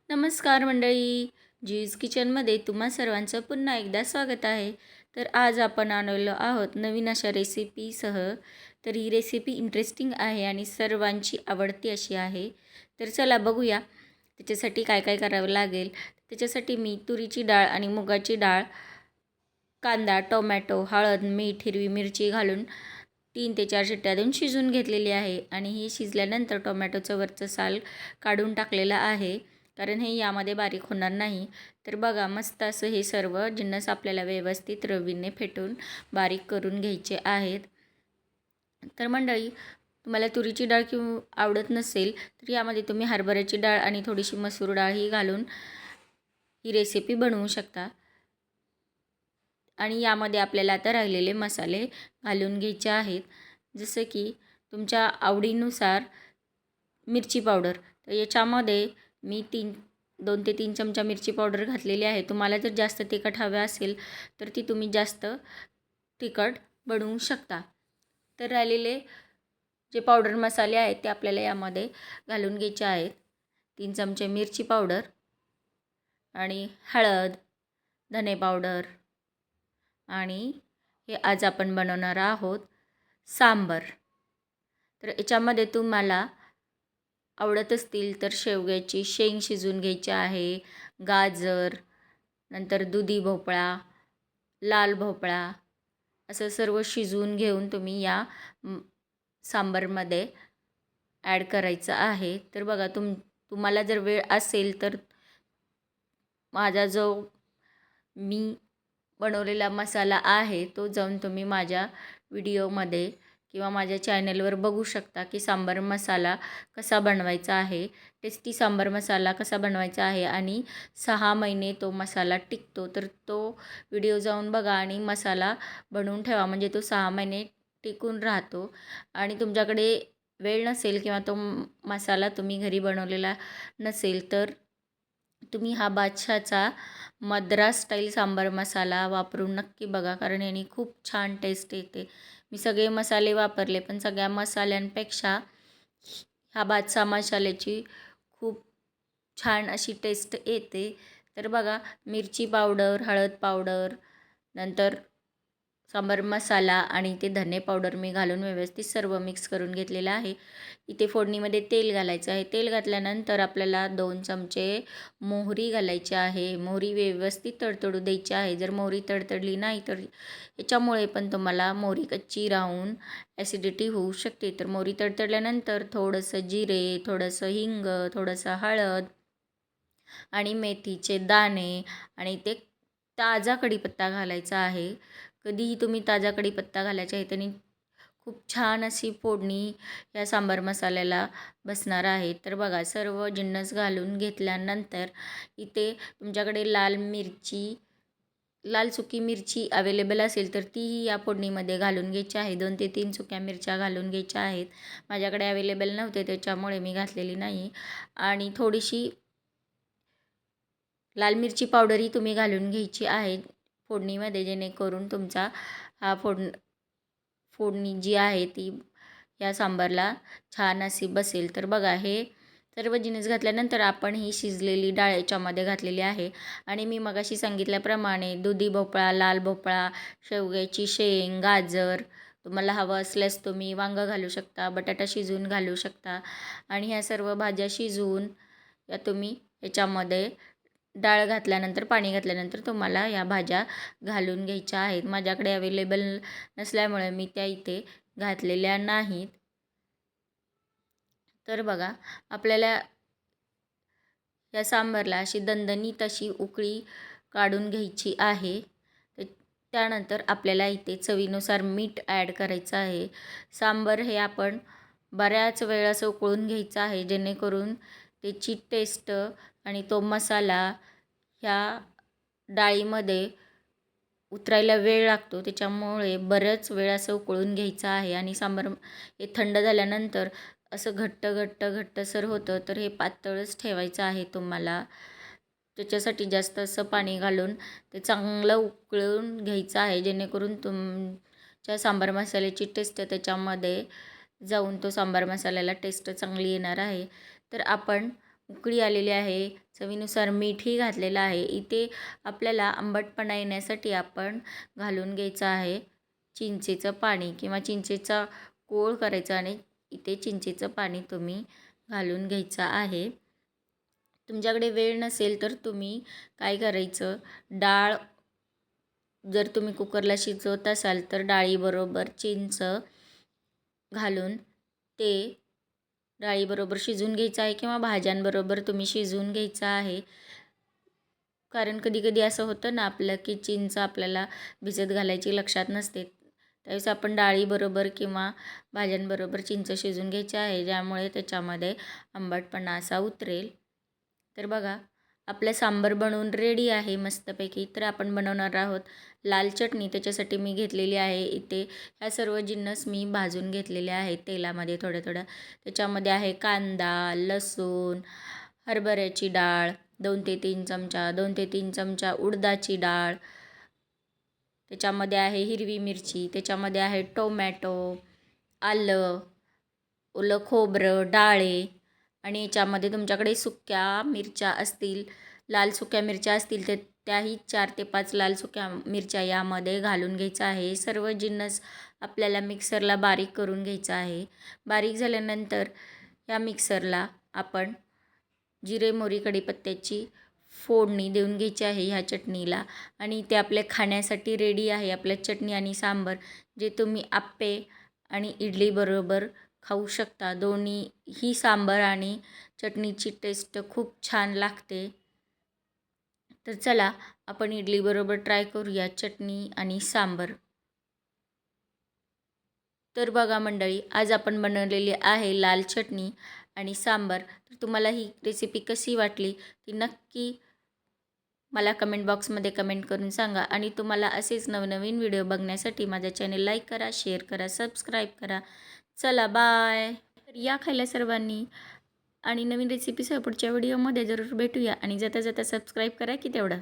नमस्कार मंडळी, जीज किचनमध्ये तुम्हा सर्वांचं पुन्हा एकदा स्वागत आहे. तर आज आपण आलेलो आहोत नवीन अशा रेसिपीसह. तर ही रेसिपी इंटरेस्टिंग आहे आणि सर्वांची आवडती अशी आहे. तर चला बघूया त्याच्यासाठी काय काय करावं लागेल. त्याच्यासाठी मी तुरीची डाळ आणि मुगाची डाळ, कांदा, टोमॅटो, हळद, मीठ, हिरवी मिरची घालून 3 ते 4 शिट्ट्या देऊन शिजवून घेतलेली आहे. आणि ही शिजल्यानंतर टोमॅटोचं वरचं साल काढून टाकलेलं आहे, कारण हे यामध्ये बारीक होणार नाही. तर बघा, मस्त असं हे सर्व जिन्नस आपल्याला व्यवस्थित रवीने फेटून बारीक करून घ्यायचे आहेत. तर मंडळी, तुम्हाला तुरीची डाळ किंवा आवडत नसेल तर यामध्ये तुम्ही हरभऱ्याची डाळ आणि थोडीशी मसूर डाळ ही घालून ही रेसिपी बनवू शकता. आणि यामध्ये आपल्याला आता राहिलेले मसाले घालून घ्यायचे आहेत, जसे की तुमच्या आवडीनुसार मिरची पावडर. तर याच्यामध्ये मी 2 ते 3 चमचा मिरची पावडर घातलेली आहे. तुम्हाला जर जास्त तिखट हवे असेल तर ती तुम्ही जास्त तिखट बनवू शकता. तर राहिलेले जे पावडर मसाले आहेत ते आपल्याला यामध्ये घालून घ्यायचे आहेत. 3 चमचे मिरची पावडर आणि हळद, धने पावडर आणि हे आज आपण बनवणार आहोत सांबर. तर याच्यामध्ये तुम्हाला आवडत असतील तर शेवग्याची शेंग शिजवून घ्यायची आहे, गाजर, नंतर दुधी भोपळा, लाल भोपळा असं सर्व शिजवून घेऊन तुम्ही या सांबारमध्ये ॲड करायचं आहे. तर बघा, तुम्हाला जर वेळ असेल तर माझा जो मी बनवलेला मसाला आहे तो जाऊन तुम्ही माझ्या व्हिडिओमध्ये किंवा माझ्या चॅनलवर बघू शकता की सांबार मसाला कसा बनवायचा आहे, टेस्टी सांबार मसाला कसा बनवायचा आहे आणि 6 महिने तो मसाला टिकतो. तर तो व्हिडिओ जाऊन बघा आणि मसाला बनवून ठेवा, म्हणजे तो 6 महिने टिकून राहतो. आणि तुमच्याकडे वेळ नसेल किंवा तो मसाला तुम्ही घरी बनवलेला नसेल तर तुम्ही हा बादशाहचा मद्रास स्टाईल सांबार मसाला वापरून नक्की बघा, कारण याने खूप छान टेस्ट येते. मी सगळे मसाले वापरले, पण सगळ्या मसाल्यांपेक्षा ह्या बादशाह मसाल्याची खूप छान अशी टेस्ट येते. तर बघा, मिरची पावडर, हळद पावडर, नंतर सांबार मसाला आणि ते धने पावडर मी घालून व्यवस्थित सर्व मिक्स करून घेतलेलं आहे. इथे फोडणीमध्ये तेल घालायचं आहे. तेल घातल्यानंतर आपल्याला 2 चमचे मोहरी घालायची आहे. मोहरी व्यवस्थित तडतडू द्यायची आहे. जर मोहरी तडतडली नाही तर याच्यामुळे पण तुम्हाला मोहरी कच्ची राहून ॲसिडिटी होऊ शकते. तर मोहरी तडतडल्यानंतर थोडंसं जिरे, थोडंसं हिंग, थोडंसं हळद आणि मेथीचे दाणे आणि ते ताजा कढीपत्ता घालायचा आहे. कधीही तुम्ही ताजा कढीपत्ता घालायचा आहे, त्याने खूप छान अशी फोडणी या सांबार मसाल्याला बसणार आहे. तर बघा, सर्व जिन्नस घालून घेतल्यानंतर इथे तुमच्याकडे लाल सुकी मिरची अवेलेबल असेल तर तीही या फोडणीमध्ये घालून घ्यायची आहे. 2 ते 3 सुक्या मिरच्या घालून घ्यायच्या आहेत. माझ्याकडे अवेलेबल नव्हते त्याच्यामुळे मी घातलेली नाही. आणि थोडीशी लाल मिरची पावडरही तुम्ही घालून घ्यायची आहे फोडणीमध्ये, जेणेकरून तुमचा हा फोडणी जी आहे ती या सांबारला छान अशी बसेल. तर बघा, हे सर्व जिन्नस घातल्यानंतर आपण ही शिजलेली डाळ याच्यामध्ये घातलेली आहे. आणि मी मगाशी सांगितल्याप्रमाणे दुधी भोपळा, लाल भोपळा, शेवग्याची शेंग, गाजर, तुम्हाला हवं असल्यास तुम्ही वांगं घालू शकता, बटाटा शिजवून घालू शकता. आणि ह्या सर्व भाज्या शिजवून या तुम्ही याच्यामध्ये डाळ घातल्यानंतर, पाणी घातल्यानंतर तुम्हाला या भाज्या घालून घ्यायच्या आहेत. माझ्याकडे अवेलेबल नसल्यामुळे मी त्या इथे घातलेल्या नाहीत. तर बघा, आपल्याला या सांबारला अशी दणदणीत अशी उकळी काढून घ्यायची आहे. तर त्यानंतर आपल्याला इथे चवीनुसार मीठ ॲड करायचं आहे. सांबार हे आपण बऱ्याच वेळ असं उकळून घ्यायचं आहे, जेणेकरून त्याची टेस्ट आणि तो मसाला ह्या डाळीमध्ये उतरायला वेळ लागतो. त्याच्यामुळे बरंच वेळ असं उकळून घ्यायचं आहे. आणि सांबार हे थंड झाल्यानंतर असं घट्टसर होतं, तर हे पातळच ठेवायचं आहे तुम्हाला. त्याच्यासाठी जास्त असं पाणी घालून ते चांगलं उकळून घ्यायचं आहे, जेणेकरून तुमच्या सांबार मसाल्याची टेस्ट त्याच्यामध्ये जाऊन तो सांबार मसाल्याला टेस्ट चांगली येणार आहे. तर आपण उकळी आलेली आहे, चवीनुसार मीठही घातलेलं आहे. इथे आपल्याला आंबटपणा येण्यासाठी आपण घालून घ्यायचं आहे चिंचेचं पाणी किंवा चिंचेचा कोळ करायचा आणि इथे चिंचेचं पाणी तुम्ही घालून घ्यायचं आहे. तुमच्याकडे वेळ नसेल तर तुम्ही काय करायचं, डाळ जर तुम्ही कुकरला शिजवत असाल तर डाळीबरोबर चिंच घालून ते डाळीबरोबर शिजवून घ्यायचं आहे किंवा भाज्यांबरोबर तुम्ही शिजवून घ्यायचं आहे. कारण कधी कधी असं होतं ना आपलं की चिंच आपल्याला भिजत घालायची लक्षात नसते. त्यावेळेस आपण डाळीबरोबर किंवा भाज्यांबरोबर चिंच शिजवून घ्यायची आहे, ज्यामुळे त्याच्यामध्ये आंबटपणा असा उतरेल. तर बघा आपलं सांबार बनवून रेडी आहे मस्तपैकी. तर आपण बनवणार आहोत लाल चटणी. त्याच्यासाठी मी घेतलेली आहे इथे ह्या सर्व जिन्नस मी भाजून घेतलेले आहेत तेलामध्ये थोड्या थोड्या. त्याच्यामध्ये आहे कांदा, लसूण, हरभऱ्याची डाळ 2 ते 3 चमचा, 2 ते 3 चमचा उडदाची डाळ, त्याच्यामध्ये आहे हिरवी मिरची, त्याच्यामध्ये आहे टोमॅटो, आलं, ओलं खोबरं, डाळे आणि याच्यामध्ये तुमच्याकडे सुक्या मिरच्या असतील, लाल सुक्या मिरच्या असतील तर त्याही 4 ते 5 लाल सुक्या मिरच्या यामध्ये घालून घ्यायचं आहे. सर्व जिन्नस आपल्याला मिक्सरला बारीक करून घ्यायचं आहे. बारीक झाल्यानंतर या मिक्सरला आपण जिरे, मोहरी, कढीपत्त्याची फोडणी देऊन घ्यायची आहे ह्या चटणीला आणि ते आपल्या खाण्यासाठी रेडी आहे आपल्या चटणी आणि सांबार, जे तुम्ही आप्पे आणि इडलीबरोबर खाऊ शकता. दोन्ही ही सांबार आणि चटणीची टेस्ट खूप छान लागते. तर चला आपण इडलीबरोबर ट्राय करूया चटणी आणि सांबार. तर बघा मंडळी, आज आपण बनवलेली आहे लाल चटणी आणि सांबार. तर तुम्हाला ही रेसिपी कशी वाटली ती नक्की मला कमेंट बॉक्समध्ये कमेंट करून सांगा. आणि तुम्हाला असेच नवनवीन व्हिडिओ बघण्यासाठी माझ्या चॅनल लाईक करा, शेअर करा, सबस्क्राईब करा. चला बाय. तर या खायला सर्वांनी आणि नवीन रेसिपीसह पुढच्या व्हिडिओमध्ये जरूर भेटूया. आणि जाता जाता सबस्क्राईब करा की तेवढं.